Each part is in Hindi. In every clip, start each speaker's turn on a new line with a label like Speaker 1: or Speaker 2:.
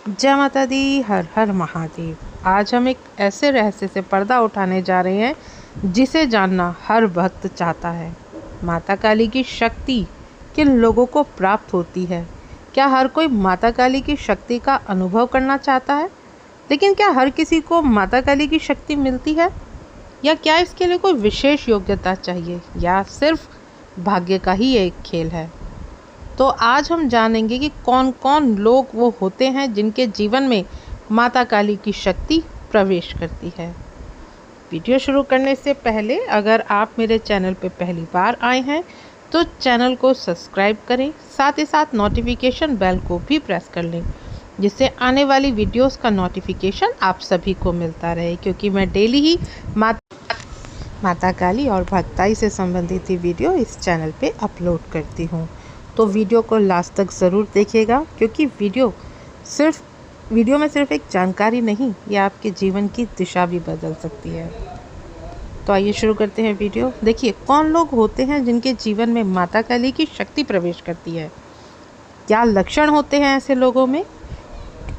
Speaker 1: जय माता दी, हर हर महादेव। आज हम एक ऐसे रहस्य से पर्दा उठाने जा रहे हैं जिसे जानना हर भक्त चाहता है। माता काली की शक्ति किन लोगों को प्राप्त होती है? क्या हर कोई माता काली की शक्ति का अनुभव करना चाहता है? लेकिन क्या हर किसी को माता काली की शक्ति मिलती है, या क्या इसके लिए कोई विशेष योग्यता चाहिए, या सिर्फ भाग्य का ही एक खेल है? तो आज हम जानेंगे कि कौन कौन लोग वो होते हैं जिनके जीवन में माता काली की शक्ति प्रवेश करती है। वीडियो शुरू करने से पहले अगर आप मेरे चैनल पर पहली बार आए हैं तो चैनल को सब्सक्राइब करें, साथ ही साथ नोटिफिकेशन बेल को भी प्रेस कर लें, जिससे आने वाली वीडियोस का नोटिफिकेशन आप सभी को मिलता रहे, क्योंकि मैं डेली ही माता काली और भक्ताई से संबंधित ही वीडियो इस चैनल पे अपलोड करती हूँ। तो वीडियो को लास्ट तक ज़रूर देखिएगा, क्योंकि वीडियो में सिर्फ एक जानकारी नहीं, ये आपके जीवन की दिशा भी बदल सकती है। तो आइए शुरू करते हैं वीडियो। देखिए, कौन लोग होते हैं जिनके जीवन में माता काली की शक्ति प्रवेश करती है, क्या लक्षण होते हैं ऐसे लोगों में,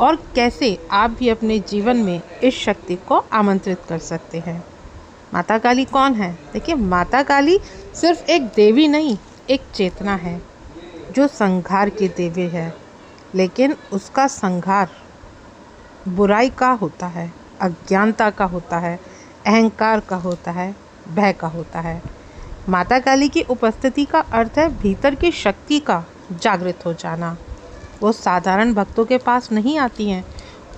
Speaker 1: और कैसे आप भी अपने जीवन में इस शक्ति को आमंत्रित कर सकते हैं। माता काली कौन है? देखिए, माता काली सिर्फ एक देवी नहीं, एक चेतना है जो संहार की देवी है। लेकिन उसका संहार बुराई का होता है, अज्ञानता का होता है, अहंकार का होता है, भय का होता है। माता काली की उपस्थिति का अर्थ है भीतर की शक्ति का जागृत हो जाना। वो साधारण भक्तों के पास नहीं आती हैं।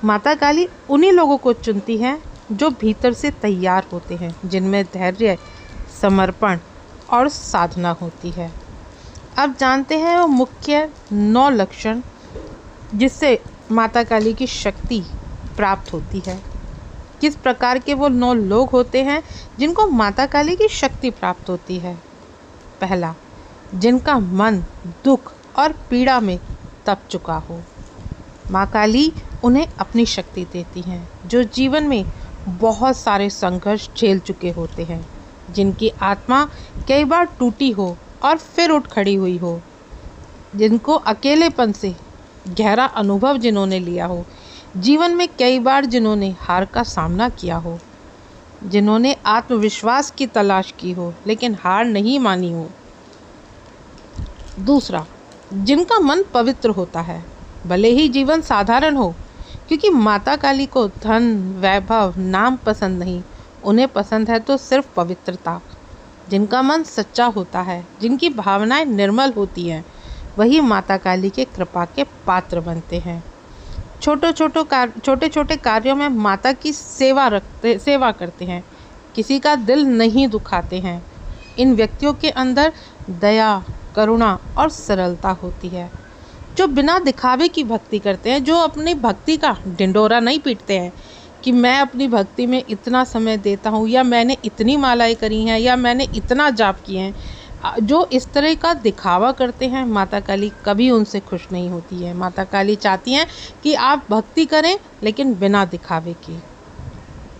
Speaker 1: माता काली उन्हीं लोगों को चुनती हैं जो भीतर से तैयार होते हैं, जिनमें धैर्य, समर्पण और साधना होती है। अब जानते हैं वो मुख्य 9 लक्षण जिससे माता काली की शक्ति प्राप्त होती है। किस प्रकार के वो 9 लोग होते हैं जिनको माता काली की शक्ति प्राप्त होती है? पहला, जिनका मन दुख और पीड़ा में तप चुका हो। माँ काली उन्हें अपनी शक्ति देती हैं जो जीवन में बहुत सारे संघर्ष झेल चुके होते हैं, जिनकी आत्मा कई बार टूटी हो और फिर उठ खड़ी हुई हो, जिनको अकेलेपन से गहरा अनुभव जिन्होंने लिया हो, जीवन में कई बार जिन्होंने हार का सामना किया हो, जिन्होंने आत्मविश्वास की तलाश की हो लेकिन हार नहीं मानी हो। दूसरा, जिनका मन पवित्र होता है भले ही जीवन साधारण हो, क्योंकि माता काली को धन, वैभव, नाम पसंद नहीं, उन्हें पसंद है तो सिर्फ पवित्रता। जिनका मन सच्चा होता है, जिनकी भावनाएं निर्मल होती हैं, वही माता काली के कृपा के पात्र बनते हैं। छोटे छोटे कार्यों में माता की सेवा करते हैं, किसी का दिल नहीं दुखाते हैं। इन व्यक्तियों के अंदर दया, करुणा और सरलता होती है, जो बिना दिखावे की भक्ति करते हैं, जो अपनी भक्ति का ढिंढोरा नहीं पीटते हैं कि मैं अपनी भक्ति में इतना समय देता हूँ, या मैंने इतनी मालाएं करी हैं, या मैंने इतना जाप किए हैं। जो इस तरह का दिखावा करते हैं, माता काली कभी उनसे खुश नहीं होती है। माता काली चाहती हैं कि आप भक्ति करें लेकिन बिना दिखावे की।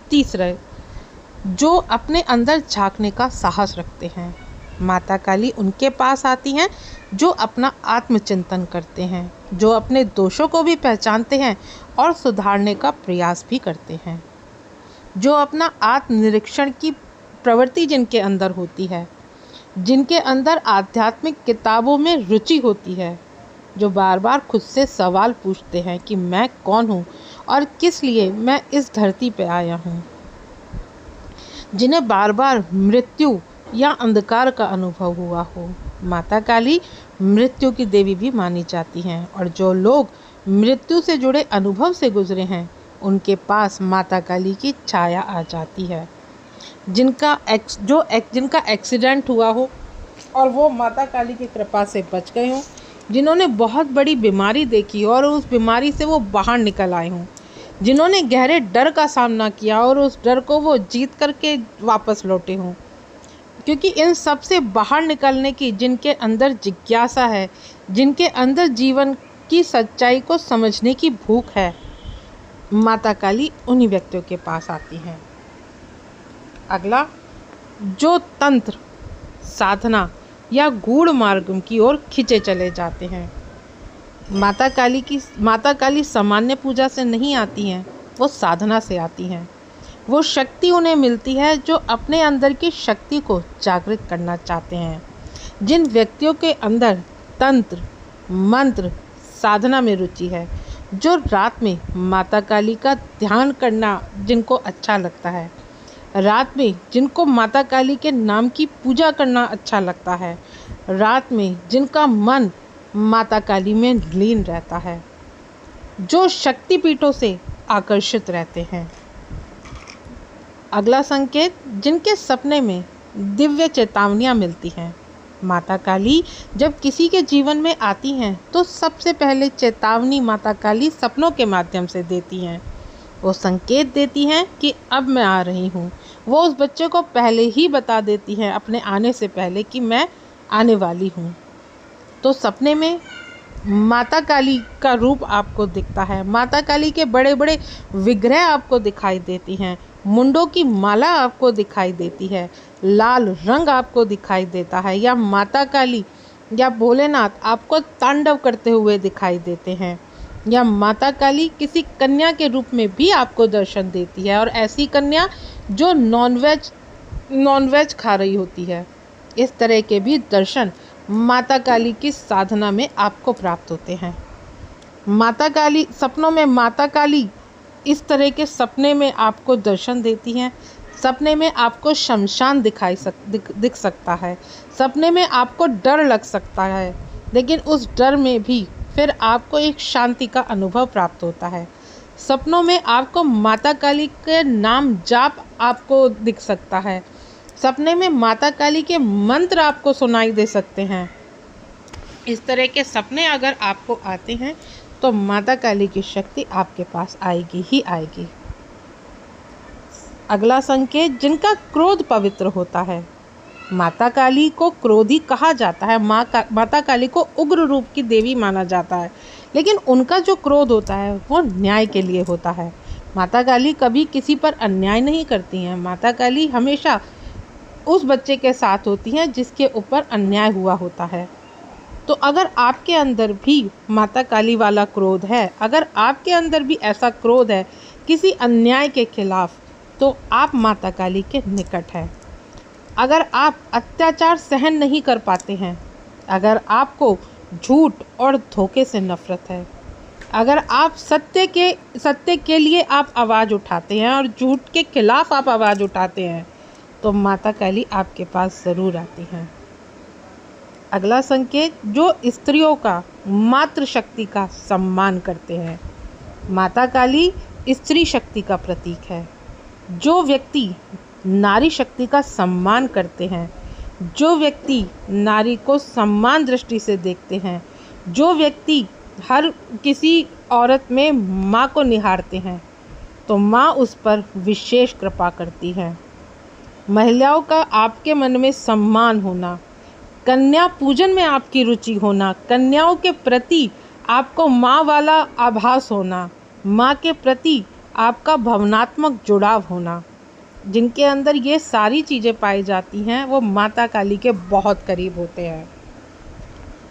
Speaker 1: तीसरा, जो अपने अंदर झांकने का साहस रखते हैं। माता काली उनके पास आती हैं जो अपना आत्मचिंतन करते हैं, जो अपने दोषों को भी पहचानते हैं और सुधारने का प्रयास भी करते हैं, जो अपना आत्मनिरीक्षण की प्रवृत्ति जिनके अंदर होती है, जिनके अंदर आध्यात्मिक किताबों में रुचि होती है, जो बार बार खुद से सवाल पूछते हैं कि मैं कौन हूँ और किस लिए मैं इस धरती पर आया हूँ, जिन्हें बार बार मृत्यु या अंधकार का अनुभव हुआ हो। माता काली मृत्यु की देवी भी मानी जाती हैं, और जो लोग मृत्यु से जुड़े अनुभव से गुजरे हैं, उनके पास माता काली की छाया आ जाती है। जिनका एक्सीडेंट हुआ हो और वो माता काली की कृपा से बच गए हों, जिन्होंने बहुत बड़ी बीमारी देखी और उस बीमारी से वो बाहर निकल आए हों, जिन्होंने गहरे डर का सामना किया और उस डर को वो जीत करके वापस लौटे हों, क्योंकि इन सब से बाहर निकलने की जिनके अंदर जिज्ञासा है, जिनके अंदर जीवन की सच्चाई को समझने की भूख है, माता काली उन्हीं व्यक्तियों के पास आती हैं। अगला, जो तंत्र, साधना या गूढ़ मार्ग की ओर खिंचे चले जाते हैं। माता काली सामान्य पूजा से नहीं आती हैं, वो साधना से आती हैं। वो शक्ति उन्हें मिलती है जो अपने अंदर की शक्ति को जागृत करना चाहते हैं। जिन व्यक्तियों के अंदर तंत्र, मंत्र, साधना में रुचि है, जो रात में माता काली का ध्यान करना जिनको अच्छा लगता है, रात में जिनको माता काली के नाम की पूजा करना अच्छा लगता है, रात में जिनका मन माता काली में लीन रहता है, जो शक्तिपीठों से आकर्षित रहते हैं। अगला संकेत, जिनके सपने में दिव्य चेतावनियाँ मिलती हैं। माता काली जब किसी के जीवन में आती हैं तो सबसे पहले चेतावनी माता काली सपनों के माध्यम से देती हैं। वो संकेत देती हैं कि अब मैं आ रही हूँ। वो उस बच्चे को पहले ही बता देती हैं अपने आने से पहले कि मैं आने वाली हूँ। तो सपने में माता काली का रूप आपको दिखता है। माता काली के बड़े बड़े विग्रह आपको दिखाई देती हैं। मुंडों की माला आपको दिखाई देती है। लाल रंग आपको दिखाई देता है। या माता काली या भोलेनाथ आपको तांडव करते हुए दिखाई देते हैं। या माता काली किसी कन्या के रूप में भी आपको दर्शन देती है, और ऐसी कन्या जो नॉनवेज खा रही होती है। इस तरह के भी दर्शन माता काली की साधना में आपको प्राप्त होते हैं। माता काली सपनों में माता काली इस तरह के सपने में आपको दर्शन देती हैं। सपने में आपको शमशान दिख सकता है। सपने में आपको डर लग सकता है, लेकिन उस डर में भी फिर आपको एक शांति का अनुभव प्राप्त होता है। सपनों में आपको माता काली के नाम जाप आपको दिख सकता है। सपने में माता काली के मंत्र आपको सुनाई दे सकते हैं। इस तरह के सपने अगर आपको आते हैं तो माता काली की शक्ति आपके पास आएगी ही आएगी। अगला संकेत, जिनका क्रोध पवित्र होता है। माता काली को क्रोधी कहा जाता है। माता काली को उग्र रूप की देवी माना जाता है, लेकिन उनका जो क्रोध होता है वो न्याय के लिए होता है। माता काली कभी किसी पर अन्याय नहीं करती हैं। माता काली हमेशा उस बच्चे के साथ होती हैं जिसके ऊपर अन्याय हुआ होता है। तो अगर आपके अंदर भी माता काली वाला क्रोध है, अगर आपके अंदर भी ऐसा क्रोध है किसी अन्याय के खिलाफ, तो आप माता काली के निकट हैं। अगर आप अत्याचार सहन नहीं कर पाते हैं, अगर आपको झूठ और धोखे से नफरत है, अगर आप सत्य के लिए आप आवाज़ उठाते हैं और झूठ के खिलाफ आप आवाज़ उठाते हैं, तो माता काली आपके पास ज़रूर आती हैं। अगला संकेत, जो स्त्रियों का मातृशक्ति का सम्मान करते हैं। माता काली स्त्री शक्ति का प्रतीक है। जो व्यक्ति नारी शक्ति का सम्मान करते हैं, जो व्यक्ति नारी को सम्मान दृष्टि से देखते हैं, जो व्यक्ति हर किसी औरत में माँ को निहारते हैं, तो माँ उस पर विशेष कृपा करती है। महिलाओं का आपके मन में सम्मान होना, कन्या पूजन में आपकी रुचि होना, कन्याओं के प्रति आपको माँ वाला आभास होना, माँ के प्रति आपका भावनात्मक जुड़ाव होना, जिनके अंदर ये सारी चीज़ें पाई जाती हैं वो माता काली के बहुत करीब होते हैं।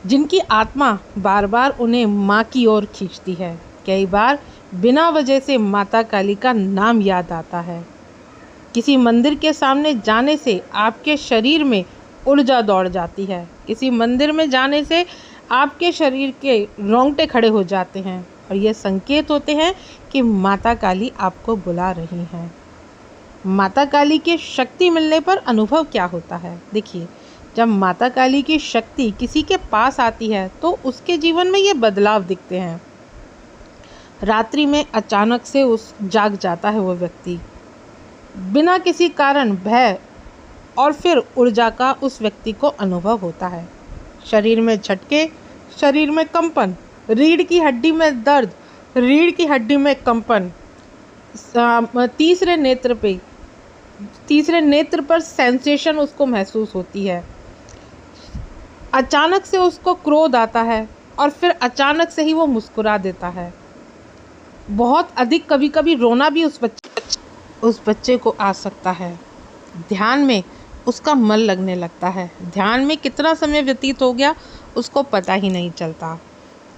Speaker 1: जिनकी आत्मा बार बार उन्हें माँ की ओर खींचती है। कई बार बिना वजह से माता काली का नाम याद आता है। किसी मंदिर के सामने जाने से आपके शरीर में ऊर्जा दौड़ जाती है। किसी मंदिर में जाने से आपके शरीर के रोंगटे खड़े हो जाते हैं, और ये संकेत होते हैं कि माता काली आपको बुला रही हैं। माता काली की शक्ति मिलने पर अनुभव क्या होता है? देखिए, जब माता काली की शक्ति किसी के पास आती है तो उसके जीवन में ये बदलाव दिखते हैं। रात्रि में अचानक से जाग जाता है वो व्यक्ति, बिना किसी कारण भय और फिर ऊर्जा का उस व्यक्ति को अनुभव होता है। शरीर में झटके, शरीर में कंपन, रीढ़ की हड्डी में दर्द, रीढ़ की हड्डी में कंपन, तीसरे नेत्र पर सेंसेशन उसको महसूस होती है। अचानक से उसको क्रोध आता है और फिर अचानक से ही वो मुस्कुरा देता है। बहुत अधिक कभी कभी रोना भी उस बच्चे को आ सकता है। ध्यान में उसका मन लगने लगता है। ध्यान में कितना समय व्यतीत हो गया उसको पता ही नहीं चलता।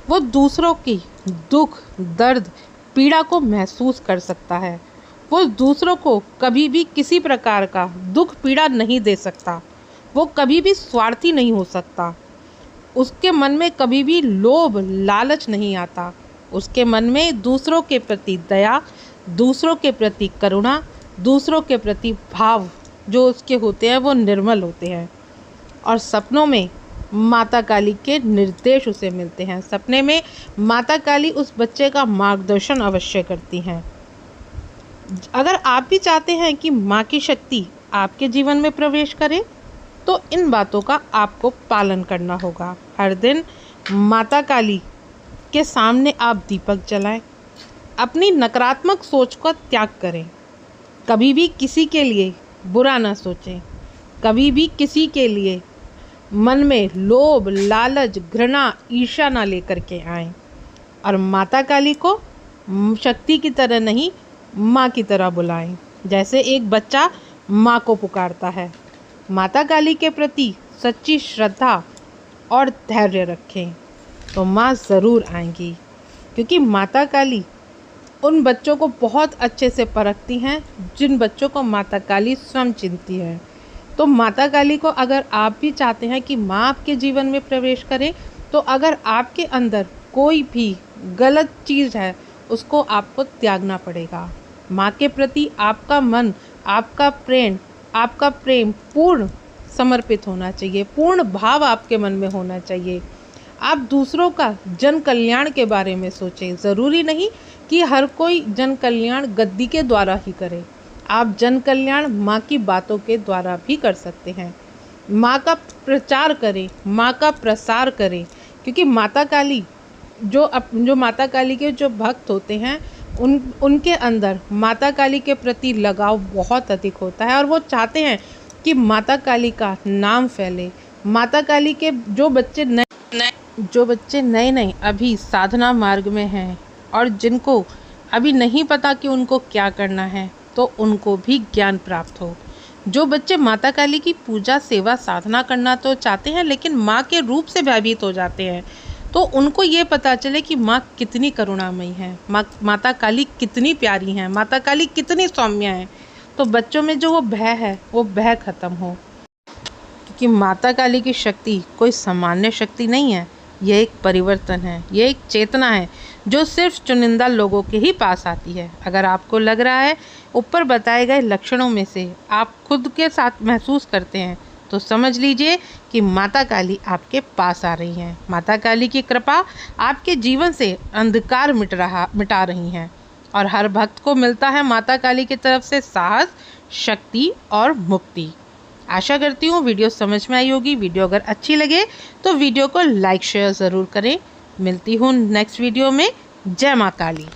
Speaker 1: वो दूसरों की दुख, दर्द, पीड़ा को महसूस कर सकता है। वो दूसरों को कभी भी किसी प्रकार का दुख, पीड़ा नहीं दे सकता। वो कभी भी स्वार्थी नहीं हो सकता। उसके मन में कभी भी लोभ, लालच नहीं आता। उसके मन में दूसरों के प्रति दया, दूसरों के प्रति करुणा, दूसरों के प्रति भाव जो उसके होते हैं वो निर्मल होते हैं। और सपनों में माता काली के निर्देश उसे मिलते हैं। सपने में माता काली उस बच्चे का मार्गदर्शन अवश्य करती हैं। अगर आप भी चाहते हैं कि माँ की शक्ति आपके जीवन में प्रवेश करे तो इन बातों का आपको पालन करना होगा। हर दिन माता काली के सामने आप दीपक जलाएं। अपनी नकारात्मक सोच को त्याग करें। कभी भी किसी के लिए बुरा ना सोचें। कभी भी किसी के लिए मन में लोभ, लालच, घृणा, ईर्ष्या ना लेकर के आएं। और माता काली को शक्ति की तरह नहीं, माँ की तरह बुलाएं। जैसे एक बच्चा माँ को पुकारता है। माता काली के प्रति सच्ची श्रद्धा और धैर्य रखें तो माँ ज़रूर आएंगी, क्योंकि माता काली उन बच्चों को बहुत अच्छे से परखती हैं जिन बच्चों को माता काली स्वयं चिन्हती है। तो माता काली को अगर आप भी चाहते हैं कि माँ आपके जीवन में प्रवेश करे, तो अगर आपके अंदर कोई भी गलत चीज़ है उसको आपको त्यागना पड़ेगा। माँ के प्रति आपका मन, आपका प्रेम पूर्ण समर्पित होना चाहिए। पूर्ण भाव आपके मन में होना चाहिए। आप दूसरों का जन कल्याण के बारे में सोचें। ज़रूरी नहीं कि हर कोई जन कल्याण गद्दी के द्वारा ही करे। आप जन कल्याण माँ की बातों के द्वारा भी कर सकते हैं। माँ का प्रचार करें, माँ का प्रसार करें, क्योंकि माता काली जो माता काली के जो भक्त होते हैं उनके अंदर माता काली के प्रति लगाव बहुत अधिक होता है और वो चाहते हैं कि माता काली का नाम फैले। माता काली के जो बच्चे नए अभी साधना मार्ग में हैं और जिनको अभी नहीं पता कि उनको क्या करना है, तो उनको भी ज्ञान प्राप्त हो। जो बच्चे माता काली की पूजा, सेवा, साधना करना तो चाहते हैं लेकिन माँ के रूप से भयभीत हो जाते हैं, तो उनको ये पता चले कि माँ कितनी करुणामयी है, माता काली कितनी प्यारी हैं, माता काली कितनी सौम्य हैं। तो बच्चों में जो वो भय है वो भय खत्म हो, क्योंकि माता काली की शक्ति कोई सामान्य शक्ति नहीं है। यह एक परिवर्तन है, यह एक चेतना है जो सिर्फ चुनिंदा लोगों के ही पास आती है। अगर आपको लग रहा है ऊपर बताए गए लक्षणों में से आप खुद के साथ महसूस करते हैं, तो समझ लीजिए कि माता काली आपके पास आ रही हैं। माता काली की कृपा आपके जीवन से अंधकार मिटा रही हैं और हर भक्त को मिलता है माता काली की तरफ से साहस, शक्ति और मुक्ति। आशा करती हूँ वीडियो समझ में आई होगी। वीडियो अगर अच्छी लगे तो वीडियो को लाइक शेयर ज़रूर करें। मिलती हूँ नेक्स्ट वीडियो में। जय माँ काली।